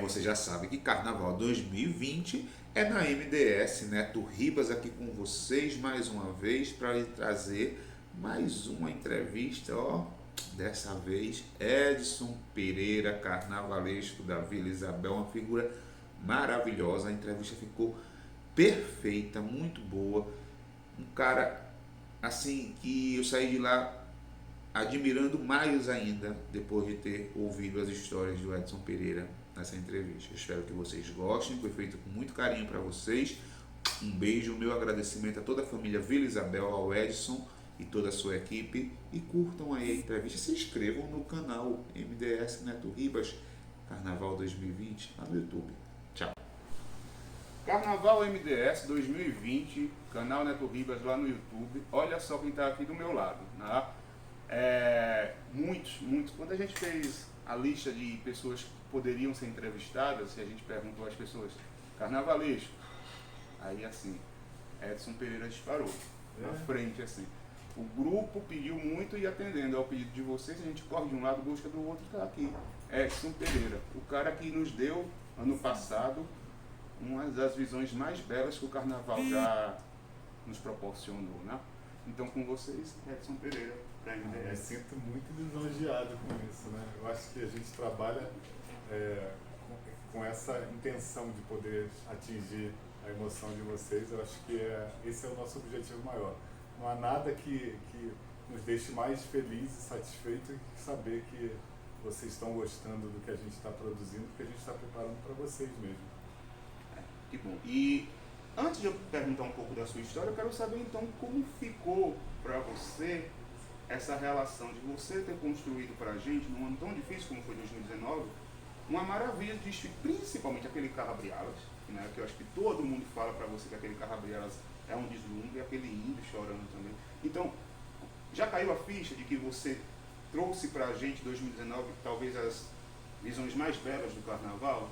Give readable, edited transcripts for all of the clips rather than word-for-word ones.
Você já sabe que Carnaval 2020 é na MDS, Neto Ribas aqui com vocês mais uma vez para lhe trazer mais uma entrevista, ó. Dessa vez, Edson Pereira, carnavalesco da Vila Isabel, uma figura maravilhosa. A entrevista ficou perfeita, muito boa. Um cara assim que eu saí de lá admirando mais ainda depois de ter ouvido as histórias do Edson Pereira nessa entrevista. Eu espero que vocês gostem, foi feito com muito carinho para vocês. Um beijo, meu agradecimento a toda a família Vila Isabel, ao Edson e toda a sua equipe. E curtam aí a entrevista, se inscrevam no canal MDS Neto Ribas Carnaval 2020 lá no YouTube. Tchau. Carnaval MDS 2020, canal Neto Ribas lá no YouTube. Olha só quem está aqui do meu lado, né? Muitos. Quando a gente fez a lista de pessoas que poderiam ser entrevistadas, e a gente perguntou às pessoas, carnavalesco, aí assim, Edson Pereira disparou na frente, assim. O grupo pediu muito e atendendo ao pedido de vocês, a gente corre de um lado, busca do outro, tá aqui. Edson Pereira, o cara que nos deu, ano passado, uma das visões mais belas que o carnaval já nos proporcionou, né? Então, com vocês, Edson Pereira, para a Me MDS. sinto muito lisonjeado com isso, né? Eu acho que a gente trabalha com essa intenção de poder atingir a emoção de vocês. Eu acho que esse é o nosso objetivo maior. Não há nada que nos deixe mais felizes e satisfeitos que saber que vocês estão gostando do que a gente está produzindo, porque a gente está preparando para vocês mesmo. Que bom. E antes de eu perguntar um pouco da sua história, eu quero saber então como ficou para você essa relação de você ter construído para a gente, num ano tão difícil como foi 2019, uma maravilha de desfile, principalmente aquele carro abre-alas, né, que eu acho que todo mundo fala para você que aquele carro abre-alas é um deslumbre, e aquele índio chorando também. Então, já caiu a ficha de que você trouxe para a gente 2019 talvez as visões mais belas do carnaval?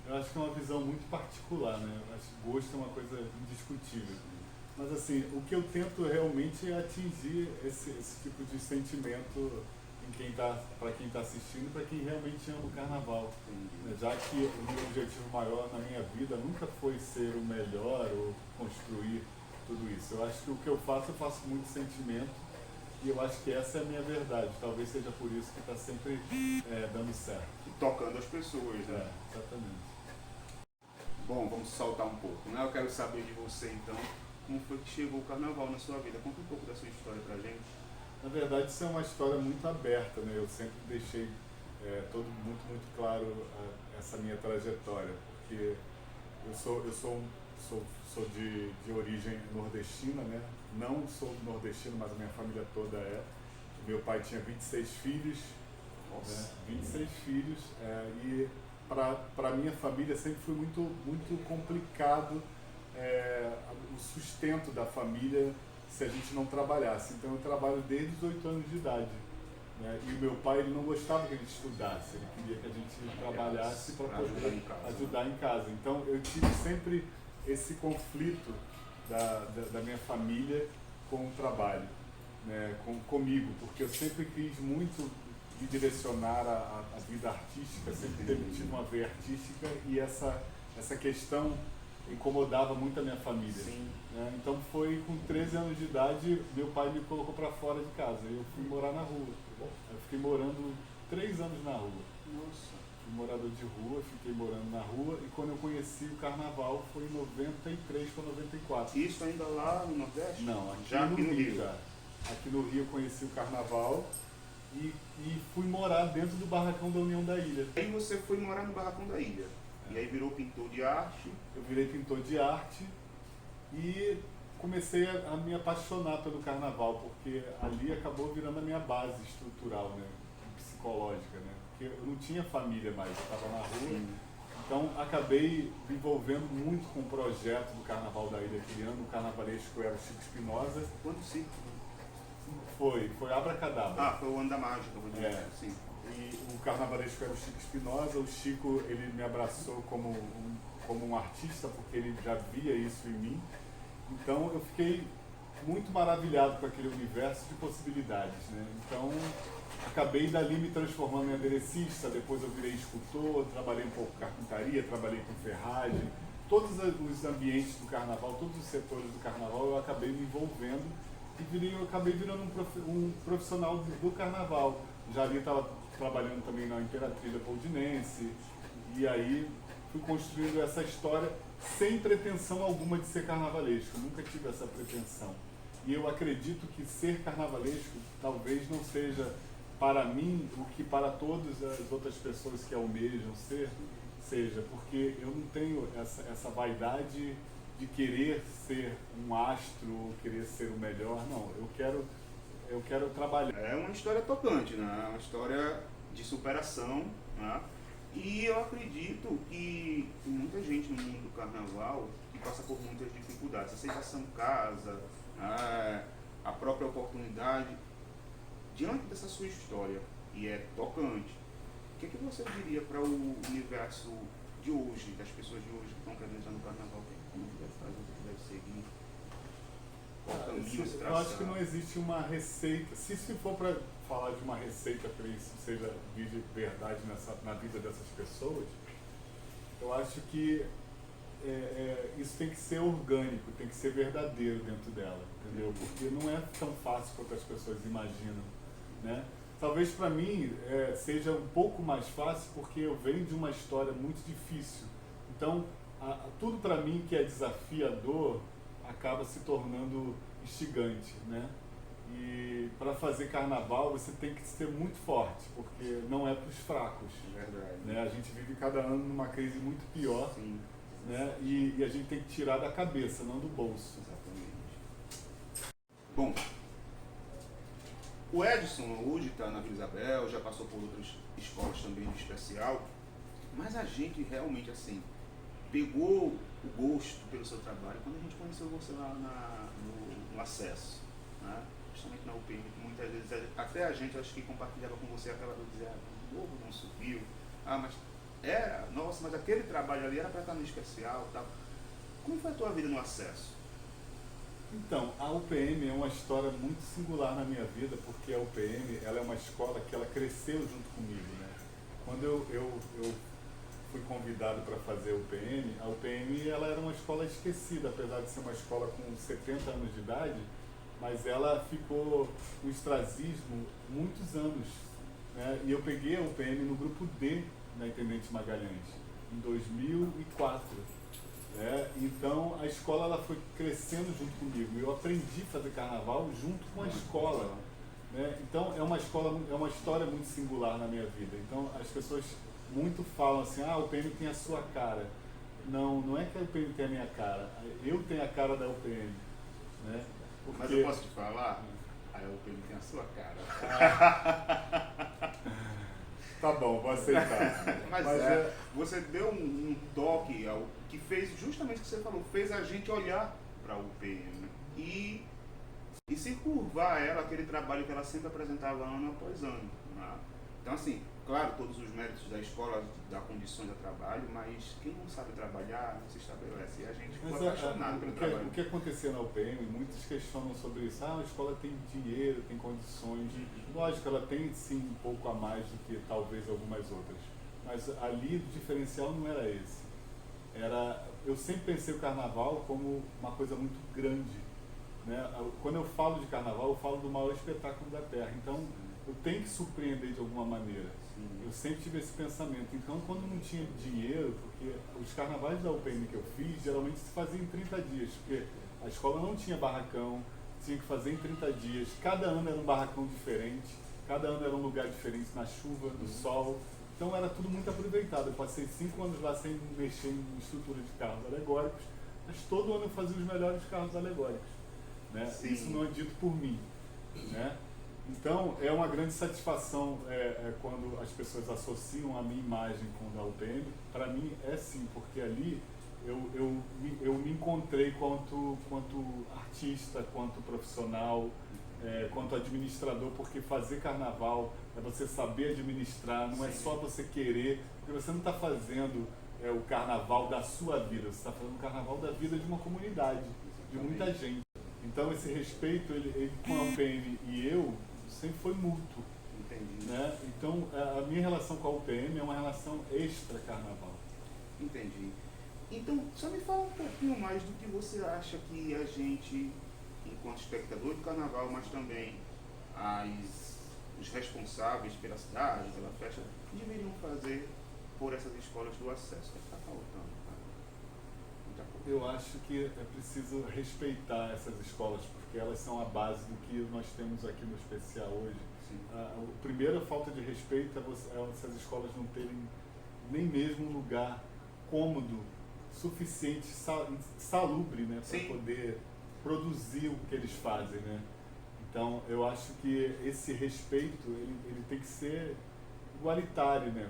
Eu acho que é uma visão muito particular, né? Eu acho que gosto é uma coisa indiscutível. Mas assim, o que eu tento realmente é atingir esse tipo de sentimento para quem está assistindo, para quem realmente ama o carnaval. Né? Já que o meu objetivo maior na minha vida nunca foi ser o melhor ou construir tudo isso. Eu acho que o que eu faço com muito sentimento e eu acho que essa é a minha verdade. Talvez seja por isso que está sempre dando certo. E tocando as pessoas, né? Exatamente. Bom, vamos saltar um pouco, né? Eu quero saber de você então, como foi que chegou o carnaval na sua vida? Conta um pouco da sua história pra gente. Na verdade, isso é uma história muito aberta, né? Eu sempre deixei muito claro essa minha trajetória, porque eu sou de origem nordestina, né? Não sou nordestino, mas a minha família toda é. Meu pai tinha 26 filhos, Nossa. né? 26 filhos, e para a minha família sempre foi muito complicado o sustento da família se a gente não trabalhasse. Então eu trabalho desde os 8 anos de idade. Né? E o meu pai ele não gostava que a gente estudasse, ele queria que a gente trabalhasse para poder ajudar em casa. Então eu tive sempre esse conflito da minha família com o trabalho, né? Comigo, porque eu sempre quis muito me direcionar a vida artística, sempre tive uma veia artística e essa questão incomodava muito a minha família. Né? Então foi com 13 anos de idade, meu pai me colocou para fora de casa e eu fui morar na rua. Eu fiquei morando 3 anos na rua. Nossa. Fui morador de rua, fiquei morando na rua e quando eu conheci o carnaval foi em 93 para 94. Isso ainda lá no Nordeste? Não, já aqui no Rio. já. Aqui no Rio eu conheci o carnaval e fui morar dentro do barracão da União da Ilha. Aí você foi morar no Barracão da Ilha. E aí virou pintor de arte. Eu virei pintor de arte e comecei a me apaixonar pelo carnaval, porque ali acabou virando a minha base estrutural, né, psicológica, né, porque eu não tinha família mais, eu estava na rua. Sim. Então acabei me envolvendo muito com o projeto do Carnaval da Ilha, criando o carnavalesco era o Chico Espinosa. Quando sim? Foi Abracadabra. Ah, foi o ano da mágica, vou dizer. Sim. E o carnavalesco era o Chico Espinosa. O Chico ele me abraçou como um artista, porque ele já via isso em mim. Então eu fiquei muito maravilhado com aquele universo de possibilidades, né? Então, acabei dali me transformando em aderecista, depois eu virei escultor, trabalhei um pouco com carpintaria, trabalhei com ferragem. Todos os ambientes do carnaval, todos os setores do carnaval, eu acabei me envolvendo e eu acabei virando um profissional do carnaval. Já ali estava trabalhando também na Imperatriz Leopoldinense, e aí fui construindo essa história sem pretensão alguma de ser carnavalesco, nunca tive essa pretensão. E eu acredito que ser carnavalesco talvez não seja para mim o que para todas as outras pessoas que almejam ser, seja, porque eu não tenho essa vaidade de querer ser um astro ou querer ser o melhor, não, eu quero trabalhar. É uma história tocante, né? É uma história de superação, né? E eu acredito que tem muita gente no mundo do carnaval que passa por muitas dificuldades. Aceitação em casa, a própria oportunidade. Diante dessa sua história, e é tocante, o que você diria para o universo de hoje, das pessoas de hoje que estão querendo entrar no carnaval? Como deve fazer, o que deve seguir? Qual caminho se traçar? Eu acho que não existe uma receita. Se for para falar de uma receita para isso seja de verdade na vida dessas pessoas, eu acho que isso tem que ser orgânico, tem que ser verdadeiro dentro dela, entendeu? Porque não é tão fácil quanto as pessoas imaginam, né? Talvez para mim seja um pouco mais fácil porque eu venho de uma história muito difícil. Então, tudo para mim que é desafiador acaba se tornando instigante, né? E para fazer carnaval você tem que ser muito forte, porque não é para os fracos. Verdade. Né? A gente vive cada ano numa crise muito pior. Sim. Né? E a gente tem que tirar da cabeça, não do bolso. Exatamente. Bom, o Edson hoje está na Vila Isabel, já passou por outras escolas também de especial, mas a gente realmente assim pegou o gosto pelo seu trabalho quando a gente conheceu você lá no acesso, né? Justamente na UPM, que muitas vezes até a gente acho que compartilhava com você aquela coisa de dizer, o novo não subiu, mas nossa, mas aquele trabalho ali era para estar no especial, tal. Como foi a tua vida no acesso? Então, a UPM é uma história muito singular na minha vida, porque a UPM ela é uma escola que ela cresceu junto comigo, né? Quando eu fui convidado para fazer a UPM ela era uma escola esquecida, apesar de ser uma escola com 70 anos de idade, mas ela ficou no extrazismo muitos anos, né? E eu peguei a UPM no grupo D na Intendente Magalhães, em 2004. Então a escola ela foi crescendo junto comigo. Eu aprendi a fazer carnaval junto com a escola. Né? Então é uma história muito singular na minha vida. Então as pessoas muito falam assim, a UPM tem a sua cara. Não é que a UPM tem a minha cara, eu tenho a cara da UPM. Né? Porque... Mas eu posso te falar? A UPM tem a sua cara. Tá bom, vou aceitar. Mas você deu um toque que fez justamente o que você falou, fez a gente olhar para a UPM e se curvar ela, aquele trabalho que ela sempre apresentava ano após ano. Né? Então assim, claro, todos os méritos da escola dá condições de trabalho, mas quem não sabe trabalhar não se estabelece. E a gente ficou apaixonado pelo trabalho. O que aconteceu na UPM, muitos questionam sobre isso. A escola tem dinheiro, tem condições. Lógico, ela tem sim um pouco a mais do que talvez algumas outras. Mas ali o diferencial não era esse. Eu sempre pensei o carnaval como uma coisa muito grande. Né? Quando eu falo de carnaval, eu falo do maior espetáculo da Terra. Então, eu tenho que surpreender de alguma maneira. Eu sempre tive esse pensamento. Então, quando não tinha dinheiro, porque os carnavais da UPM que eu fiz, geralmente se fazia em 30 dias, porque a escola não tinha barracão, tinha que fazer em 30 dias. Cada ano era um barracão diferente, cada ano era um lugar diferente, na chuva, no sol. Então, era tudo muito aproveitado. Eu passei 5 anos lá sem mexer em estrutura de carros alegóricos, mas todo ano eu fazia os melhores carros alegóricos. Né? Isso não é dito por mim. Né? Então, é uma grande satisfação quando as pessoas associam a minha imagem com a da UPM. Para mim, é sim, porque ali eu me encontrei quanto artista, quanto profissional, quanto administrador, porque fazer carnaval é você saber administrar, não é só você querer, porque você não está fazendo o carnaval da sua vida, você está fazendo o carnaval da vida de uma comunidade, de muita gente. Então esse respeito, ele com a UPM e eu, sempre foi mútuo. Entendi. Né? Então a minha relação com a UPM é uma relação extra-carnaval. Entendi. Então, só me fala um pouquinho mais do que você acha que a gente, enquanto espectador do carnaval, mas também os responsáveis pela cidade, pela festa, deveriam fazer por essas escolas do acesso. O que está faltando, cara? Muita coisa. Eu acho que é preciso respeitar essas escolas, porque elas são a base do que nós temos aqui no especial hoje. Sim. A primeira falta de respeito é essas escolas não terem nem mesmo um lugar cômodo, suficiente, salubre, né, para Sim. poder produzir o que eles fazem, né? Então, eu acho que esse respeito, ele tem que ser igualitário, né?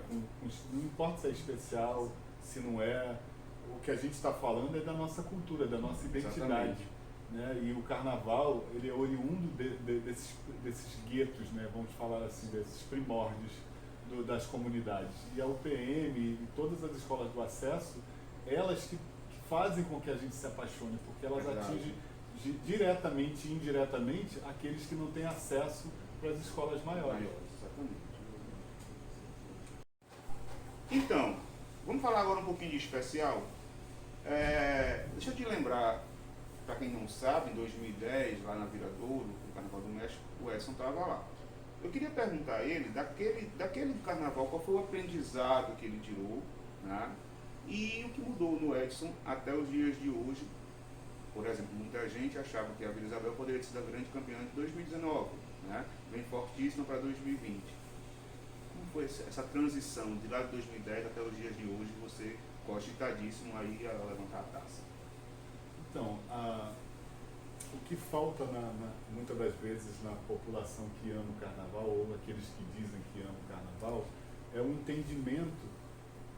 Não importa se é especial, se não é. O que a gente está falando é da nossa cultura, da nossa identidade. Exatamente. Né? E o carnaval, ele é oriundo desses guetos, né? Vamos falar assim, desses primórdios das comunidades. E a UPM e todas as escolas do acesso, elas que fazem com que a gente se apaixone, porque elas atingem diretamente e indiretamente aqueles que não têm acesso para as escolas maiores. Exatamente. Então, vamos falar agora um pouquinho de especial. Deixa eu te lembrar, para quem não sabe, em 2010, lá na Viradouro, no Carnaval do México, o Edson estava lá. Eu queria perguntar a ele, daquele carnaval, qual foi o aprendizado que ele tirou, né? E o que mudou no Edson até os dias de hoje. Por exemplo, muita gente achava que a Vila Isabel poderia ser a grande campeã de 2019, né? Vem fortíssima para 2020. Como foi essa transição de lá de 2010 até os dias de hoje, você cogitadíssimo aí a levantar a taça? Então, o que falta muitas das vezes na população que ama o carnaval, ou aqueles que dizem que amam o carnaval, é um entendimento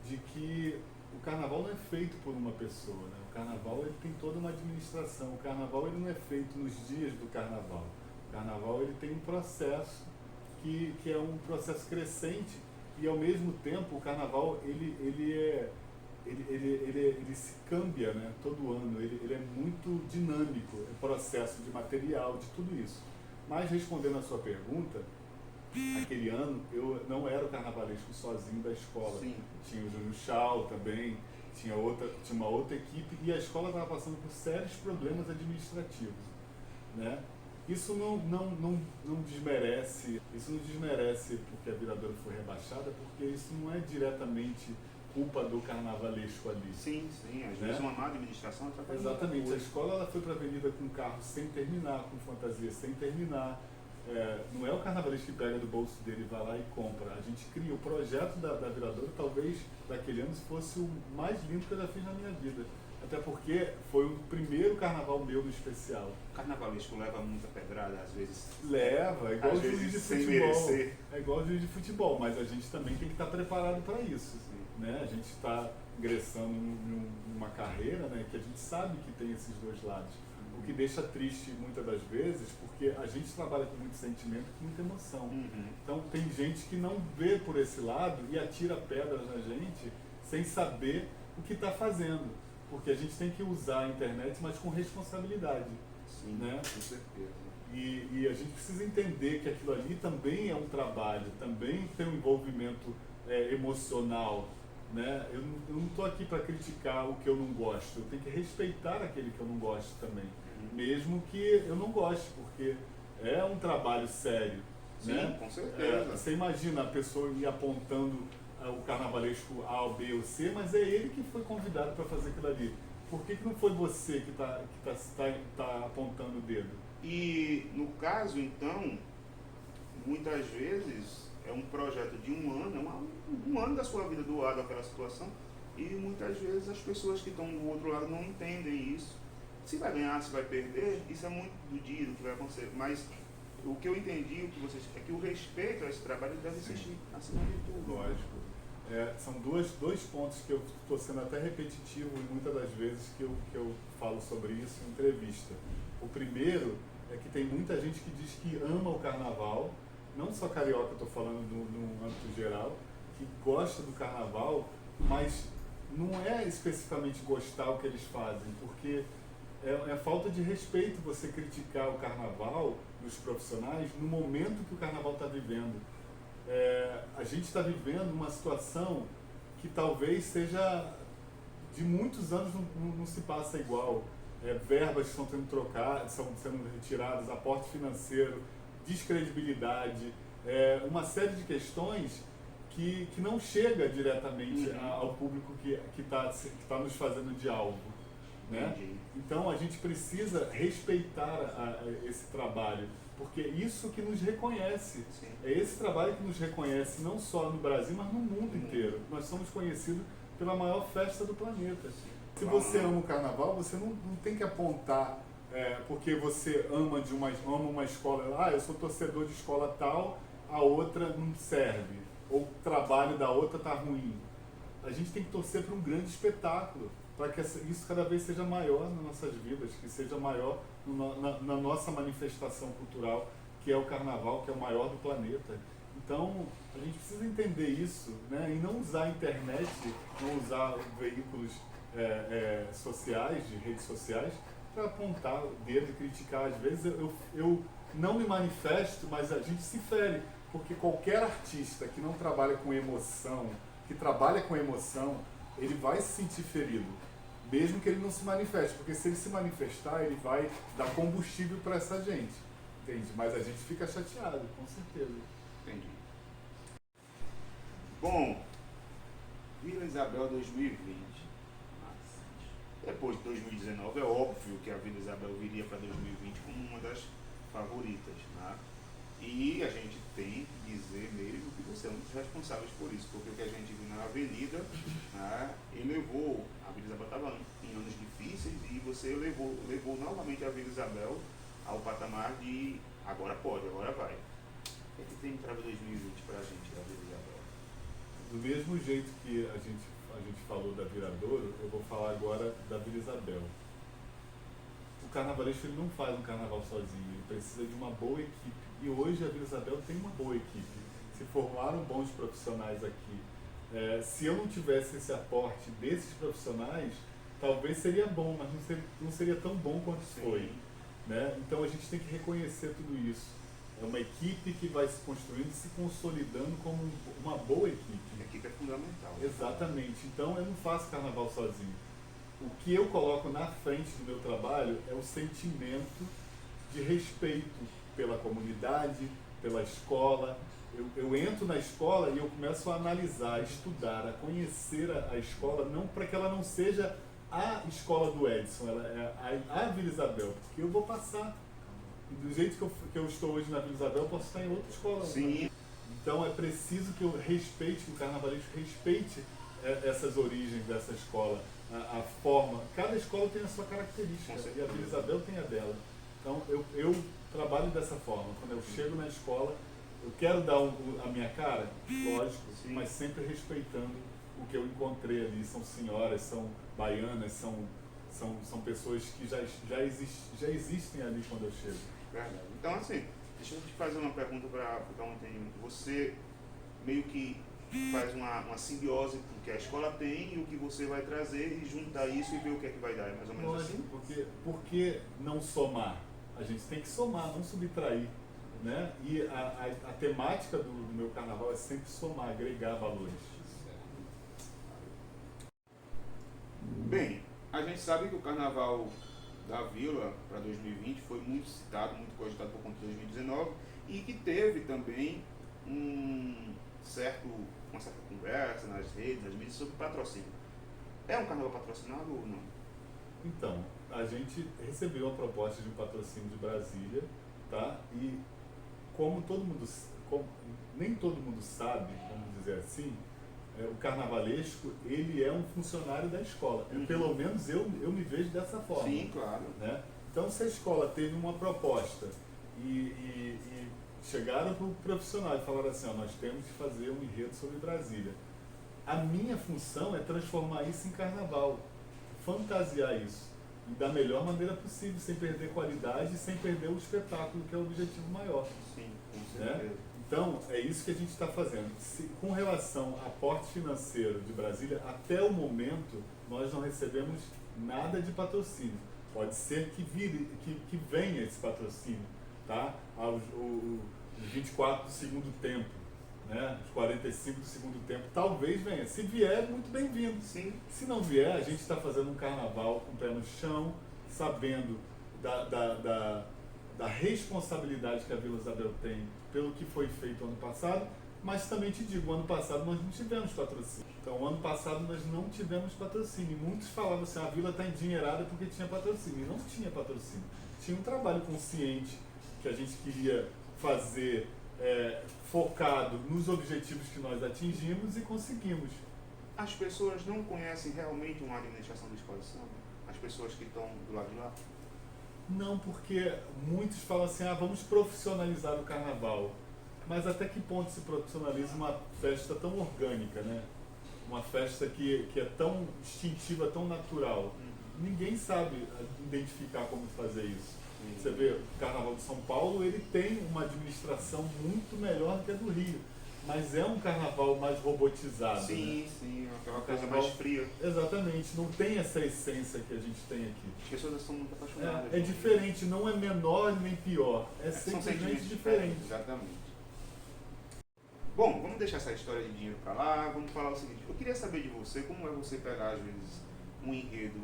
de que o carnaval não é feito por uma pessoa, né? O carnaval, ele tem toda uma administração. O carnaval, ele não é feito nos dias do carnaval. O carnaval, ele tem um processo que é um processo crescente, e ao mesmo tempo o carnaval ele se cambia, né, todo ano. Ele é muito dinâmico, é processo de material, de tudo isso. Mas respondendo a sua pergunta, aquele ano eu não era o carnavalesco sozinho da escola. Sim. Tinha o Júnior Chau também, tinha uma outra equipe, e a escola estava passando por sérios problemas administrativos, né? Isso não desmerece porque a Viradouro foi rebaixada, porque isso não é diretamente culpa do carnavalesco ali. Sim, às vezes uma má administração atrapalha. Exatamente, a escola ela foi para a avenida com carro sem terminar, com fantasia sem terminar. Não é o carnavalesco que pega do bolso dele e vai lá e compra. A gente cria o projeto da Viradouro, talvez daquele ano fosse o mais lindo que eu já fiz na minha vida. Até porque foi o primeiro carnaval meu no especial. O carnavalesco leva muita pedrada, às vezes. Leva, é igual às o juiz de vezes sem futebol. merecer. É igual o juiz de futebol, mas a gente também tem que estar preparado para isso. Né? A gente está ingressando numa carreira, né, que a gente sabe que tem esses dois lados. O que deixa triste muitas das vezes, porque a gente trabalha com muito sentimento, com muita emoção. Então tem gente que não vê por esse lado e atira pedras na gente sem saber o que está fazendo. Porque a gente tem que usar a internet, mas com responsabilidade. Sim, né? com certeza. E a gente precisa entender que aquilo ali também é um trabalho, também tem um envolvimento emocional. Né? Eu não estou aqui para criticar o que eu não gosto, eu tenho que respeitar aquele que eu não gosto também. Mesmo que eu não goste, porque é um trabalho sério. Sim, né? Com certeza. Você imagina a pessoa ir apontando o carnavalesco A, ou B ou C, mas é ele que foi convidado para fazer aquilo ali. Por que não foi você que tá apontando o dedo? E no caso, então, muitas vezes é um projeto de um ano, um ano da sua vida doado àquela situação, e muitas vezes as pessoas que estão do outro lado não entendem isso. Se vai ganhar, se vai perder, isso é muito do dia, do que vai acontecer. Mas o que eu entendi, é que o respeito a esse trabalho deve existir acima de tudo. Lógico. São dois pontos que eu estou sendo até repetitivo muitas das vezes que eu falo sobre isso em entrevista. O primeiro é que tem muita gente que diz que ama o carnaval, não só carioca, eu estou falando no âmbito geral, que gosta do carnaval, mas não é especificamente gostar o que eles fazem, porque é falta de respeito você criticar o carnaval e os profissionais no momento que o carnaval está vivendo. A gente está vivendo uma situação que talvez seja de muitos anos não se passa igual. Verbas estão sendo trocadas, estão sendo retiradas, aporte financeiro, descredibilidade, uma série de questões que não chega diretamente ao público que tá nos fazendo de alvo. Né? Então a gente precisa respeitar esse trabalho, porque isso que nos reconhece. Sim. É esse trabalho que nos reconhece não só no Brasil, mas no mundo inteiro. Nós somos conhecidos pela maior festa do planeta. Se você ama o carnaval, você não tem que apontar porque você ama uma escola. Eu sou torcedor de escola tal, a outra não serve. Ou o trabalho da outra está ruim. A gente tem que torcer para um grande espetáculo, para que isso cada vez seja maior nas nossas vidas, que seja maior na nossa manifestação cultural, que é o carnaval, que é o maior do planeta. Então, a gente precisa entender isso, né? E não usar a internet, não usar veículos sociais, de redes sociais, para apontar o dedo e criticar. Às vezes eu não me manifesto, mas a gente se fere, porque qualquer artista que não trabalha com emoção, que trabalha com emoção, ele vai se sentir ferido, mesmo que ele não se manifeste, porque se ele se manifestar, ele vai dar combustível para essa gente, entende? Mas a gente fica chateado, com certeza. Entendi. Bom, Vila Isabel 2020. Depois de 2019, é óbvio que a Vila Isabel viria para 2020 como uma das favoritas, né? E a gente tem que dizer mesmo que você é um dos responsáveis por isso, porque o que a gente viu na Avenida, né, elevou, a Vila Isabel estava em anos difíceis e você levou novamente a Vila Isabel ao patamar de agora pode, agora vai. O que tem para 2020 para a gente da Vila Isabel? Do mesmo jeito que a gente falou da Viradouro, eu vou falar agora da Vila Isabel. O carnavalesco ele não faz um carnaval sozinho, ele precisa de uma boa equipe. E hoje a Vila Isabel tem uma boa equipe. Se formaram bons profissionais aqui. Se eu não tivesse esse aporte desses profissionais, talvez seria bom, mas não seria tão bom quanto foi. Né? Então a gente tem que reconhecer tudo isso. É uma equipe que vai se construindo e se consolidando como uma boa equipe. A equipe é fundamental. Exatamente. Então eu não faço carnaval sozinho. O que eu coloco na frente do meu trabalho é o sentimento de respeito pela comunidade, pela escola. Eu entro na escola e eu começo a analisar, a estudar, a conhecer a escola, não para que ela não seja a escola do Edson, ela é a Vila Isabel, porque eu vou passar. E do jeito que eu estou hoje na Vila Isabel, eu posso estar em outra escola. Sim. Né? Então é preciso que eu respeite, que o carnavalesco respeite essas origens dessa escola, a forma. Cada escola tem a sua característica e a Vila Isabel tem a dela. Então eu trabalho dessa forma. Quando eu chego na escola, eu quero dar a minha cara, lógico, sim, mas sempre respeitando o que eu encontrei ali. São senhoras, são baianas, são pessoas que já existem ali quando eu chego. Verdade. Então, assim, deixa eu te fazer uma pergunta para ontem. Você meio que faz uma simbiose com o que a escola tem e o que você vai trazer e juntar isso e ver o que é que vai dar, é mais ou menos assim? Por que não somar? A gente tem que somar, não subtrair. Né? E a temática do meu carnaval é sempre somar, agregar valores. Bem, a gente sabe que o carnaval da Vila para 2020 foi muito citado, muito cogitado por conta de 2019 e que teve também uma certa conversa nas redes, nas mídias sobre patrocínio. É um carnaval patrocinado ou não? Então, a gente recebeu a proposta de um patrocínio de Brasília, tá? E nem todo mundo sabe, vamos dizer assim, o carnavalesco, ele é um funcionário da escola. Pelo menos eu me vejo dessa forma. Sim, claro. Né? Então, se a escola teve uma proposta e chegaram para o profissional e falaram assim, nós temos que fazer um enredo sobre Brasília. A minha função é transformar isso em carnaval, fantasiar isso, e da melhor maneira possível, sem perder qualidade e sem perder o espetáculo, que é o objetivo maior. Sim, com certeza. Né? Então, é isso que a gente está fazendo. Com relação a aporte financeiro de Brasília, até o momento, nós não recebemos nada de patrocínio. Pode ser que que venha esse patrocínio, tá? Os 24 do segundo tempo, né? Os 45 do segundo tempo, talvez venha. Se vier, muito bem-vindo. Sim. Se não vier, a gente está fazendo um carnaval com o pé no chão, sabendo da responsabilidade que a Vila Isabel tem pelo que foi feito ano passado, mas também te digo, ano passado nós não tivemos patrocínio. Então, ano passado nós não tivemos patrocínio. Muitos falavam assim, a Vila está endinheirada porque tinha patrocínio. E não tinha patrocínio. Tinha um trabalho consciente que a gente queria fazer focado nos objetivos que nós atingimos e conseguimos. As pessoas não conhecem realmente uma administração de escola de samba? As pessoas que estão do lado de lá? Não, porque muitos falam assim, vamos profissionalizar o carnaval. Mas até que ponto se profissionaliza uma festa tão orgânica, né? Uma festa que é tão instintiva, tão natural. Ninguém sabe identificar como fazer isso. Você vê, o Carnaval de São Paulo, ele tem uma administração muito melhor do que a do Rio. Mas é um carnaval mais robotizado. Sim, né? sim, aquela coisa mais fria. Exatamente, não tem essa essência que a gente tem aqui. As pessoas são muito apaixonadas. É diferente, não é menor nem pior. São simplesmente sentimentos diferente. Exatamente. Bom, vamos deixar essa história de dinheiro para lá, vamos falar o seguinte, eu queria saber de você, como é você pegar às vezes um enredo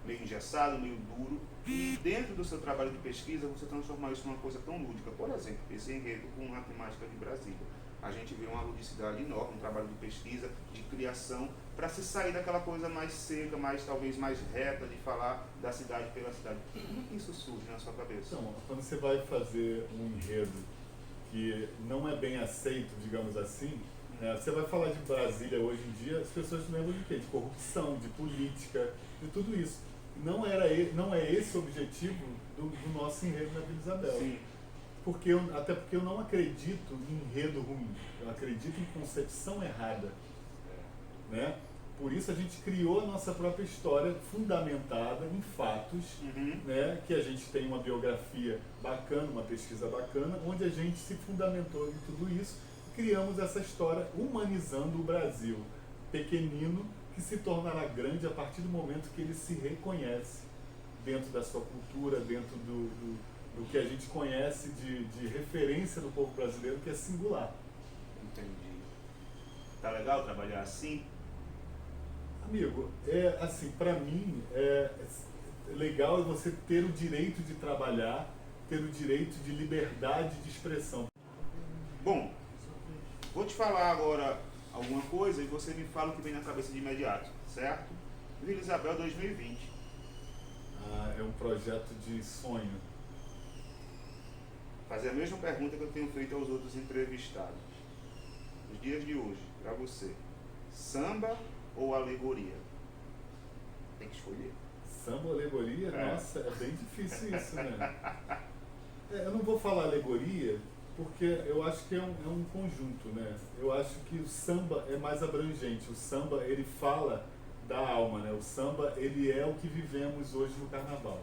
meio engessado, meio duro, e dentro do seu trabalho de pesquisa você transformar isso numa coisa tão lúdica. Por exemplo, esse enredo com a temática de Brasília. A gente vê uma ludicidade enorme, um trabalho de pesquisa, de criação, para se sair daquela coisa mais seca, talvez mais reta, de falar da cidade pela cidade. Como que isso surge na sua cabeça? Então, quando você vai fazer um enredo que não é bem aceito, digamos assim, né? Você vai falar de Brasília hoje em dia, as pessoas lembram de quê? De corrupção, de política, de tudo isso. Não é esse o objetivo do nosso enredo na Vila Isabel. Sim. Até porque eu não acredito em enredo ruim, eu acredito em concepção errada. Né? Por isso a gente criou a nossa própria história fundamentada em fatos, né? Que a gente tem uma biografia bacana, uma pesquisa bacana, onde a gente se fundamentou em tudo isso e criamos essa história humanizando o Brasil pequenino que se tornará grande a partir do momento que ele se reconhece dentro da sua cultura, dentro do que a gente conhece de referência do povo brasileiro, que é singular. Entendi. Tá legal trabalhar assim? Amigo, assim, para mim, legal é você ter o direito de trabalhar, ter o direito de liberdade de expressão. Bom, vou te falar agora alguma coisa e você me fala o que vem na cabeça de imediato, certo? Vila Isabel 2020. É um projeto de sonho. Fazer a mesma pergunta que eu tenho feito aos outros entrevistados. Nos dias de hoje, para você, samba ou alegoria? Tem que escolher. Samba ou alegoria? Nossa, é bem difícil isso, né? Eu não vou falar alegoria, porque eu acho que é um conjunto, né? Eu acho que o samba é mais abrangente. O samba, ele fala da alma, né? O samba, ele é o que vivemos hoje no carnaval.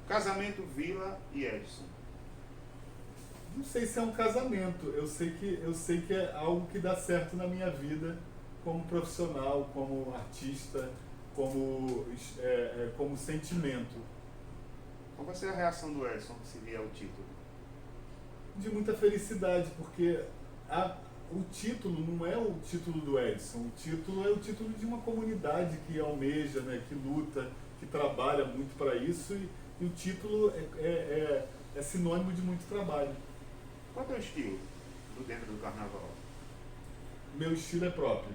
Casamento Vila e Edson. Não sei se é um casamento. Eu sei que é algo que dá certo na minha vida como profissional, como artista, como sentimento. Qual vai ser a reação do Edson se vier o título? De muita felicidade, porque o título não é o título do Edson, o título é o título de uma comunidade que almeja, né, que luta, que trabalha muito para isso, e o título é sinônimo de muito trabalho. Qual é o teu estilo dentro do carnaval? Meu estilo é próprio.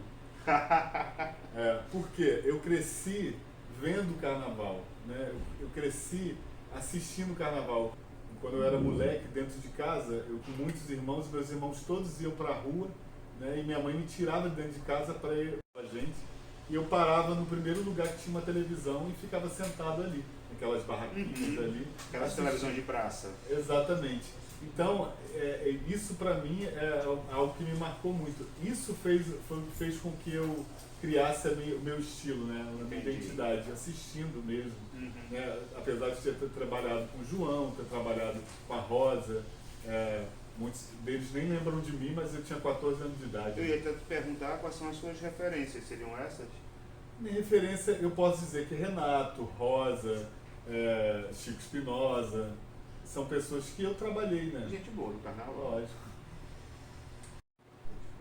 Porque eu cresci vendo o carnaval, né? Eu cresci assistindo o carnaval. Quando eu era moleque, dentro de casa, eu com muitos irmãos, meus irmãos todos iam para a rua, né? E minha mãe me tirava de dentro de casa para ir com a gente. E eu parava no primeiro lugar que tinha uma televisão e ficava sentado ali, naquelas barraquinhas ali. Aquelas televisões de praça. Exatamente. Então, isso para mim é algo que me marcou muito. Isso fez com que eu criasse o meu estilo, né? A minha identidade, assistindo mesmo. Né? Apesar de ter trabalhado com o João, ter trabalhado com a Rosa, muitos deles nem lembram de mim, mas eu tinha 14 anos de idade. Eu ia até te perguntar quais são as suas referências, seriam essas? Minha referência, eu posso dizer que Renato, Rosa, Chico Espinosa, são pessoas que eu trabalhei, né? Gente boa do carnaval. Lógico.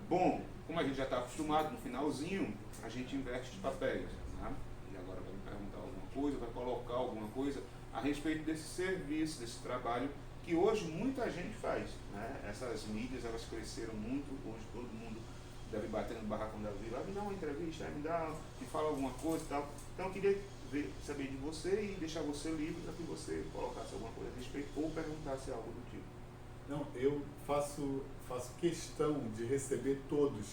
Bom, como a gente já está acostumado no finalzinho, a gente inverte os papéis, né? E agora vai me perguntar alguma coisa, vai colocar alguma coisa a respeito desse serviço, desse trabalho que hoje muita gente faz, né? Essas mídias, elas cresceram muito, hoje todo mundo deve bater no barracão da vida, me dá uma entrevista, me fala alguma coisa e tal. Então eu queria saber de você e deixar você livre para que você colocasse alguma coisa a respeito ou perguntasse algo do tipo. Não, eu faço questão de receber todos,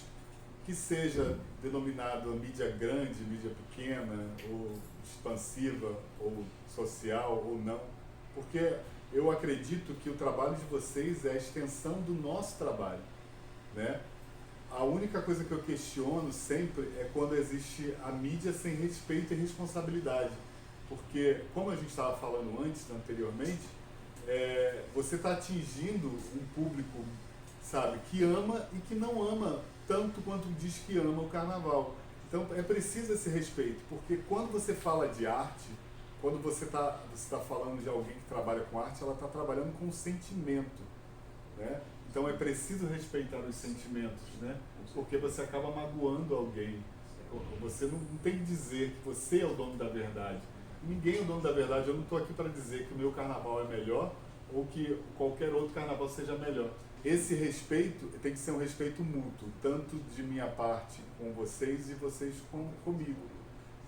que seja denominado mídia grande, mídia pequena, ou expansiva, ou social, ou não, porque eu acredito que o trabalho de vocês é a extensão do nosso trabalho, né? A única coisa que eu questiono sempre é quando existe a mídia sem respeito e responsabilidade, porque, como a gente estava falando anteriormente, você está atingindo um público, sabe, que ama e que não ama tanto quanto diz que ama o carnaval. Então é preciso esse respeito, porque quando você fala de arte, quando você tá falando de alguém que trabalha com arte, ela está trabalhando com sentimento, né? Então é preciso respeitar os sentimentos, né? Porque você acaba magoando alguém. Você não tem que dizer que você é o dono da verdade. Ninguém é o dono da verdade. Eu não estou aqui para dizer que o meu carnaval é melhor ou que qualquer outro carnaval seja melhor. Esse respeito tem que ser um respeito mútuo, tanto de minha parte com vocês e vocês comigo.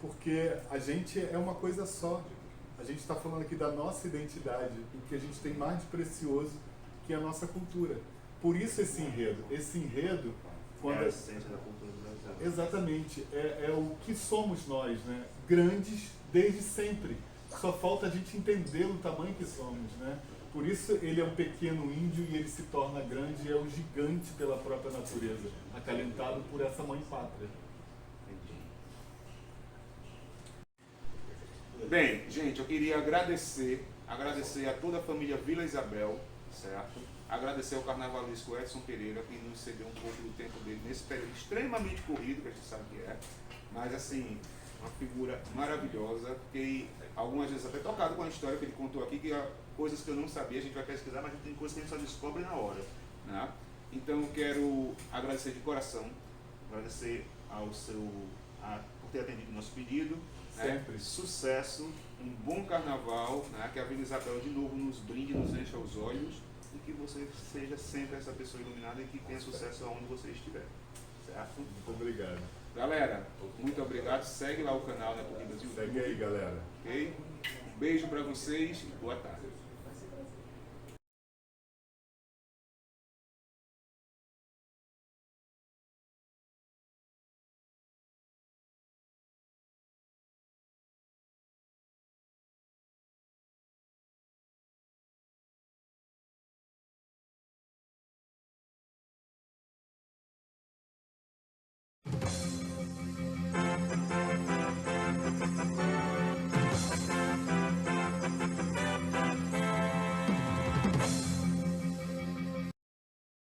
Porque a gente é uma coisa só. A gente está falando aqui da nossa identidade, o que a gente tem mais de precioso, que é a nossa cultura. Por isso esse enredo. Esse enredo... É a essência da cultura brasileira. Exatamente. É o que somos nós, né? Grandes desde sempre. Só falta a gente entender o tamanho que somos, né? Por isso ele é um pequeno índio e ele se torna grande e é um gigante pela própria natureza, acalentado por essa mãe pátria. Bem, gente, eu queria agradecer a toda a família Vila Isabel, certo? Agradecer ao carnavalesco Edson Pereira, que nos cedeu um pouco do tempo dele nesse período extremamente corrido, que a gente sabe que é, mas assim, uma figura maravilhosa, fiquei algumas vezes até tocado com a história que ele contou aqui, que coisas que eu não sabia, a gente vai pesquisar, mas tem coisas que a gente só descobre na hora, né? Então eu quero agradecer de coração, agradecer por ter atendido o nosso pedido, Sempre. Né? Sucesso, um bom carnaval, né? Que a Vila Isabel de novo nos brinde, nos encha os olhos e que você seja sempre essa pessoa iluminada e que tenha sucesso aonde você estiver, certo? Muito obrigado. Galera, muito obrigado, segue lá o canal, né, Corridas e Segue aí, galera. ok? Um beijo para vocês e boa tarde.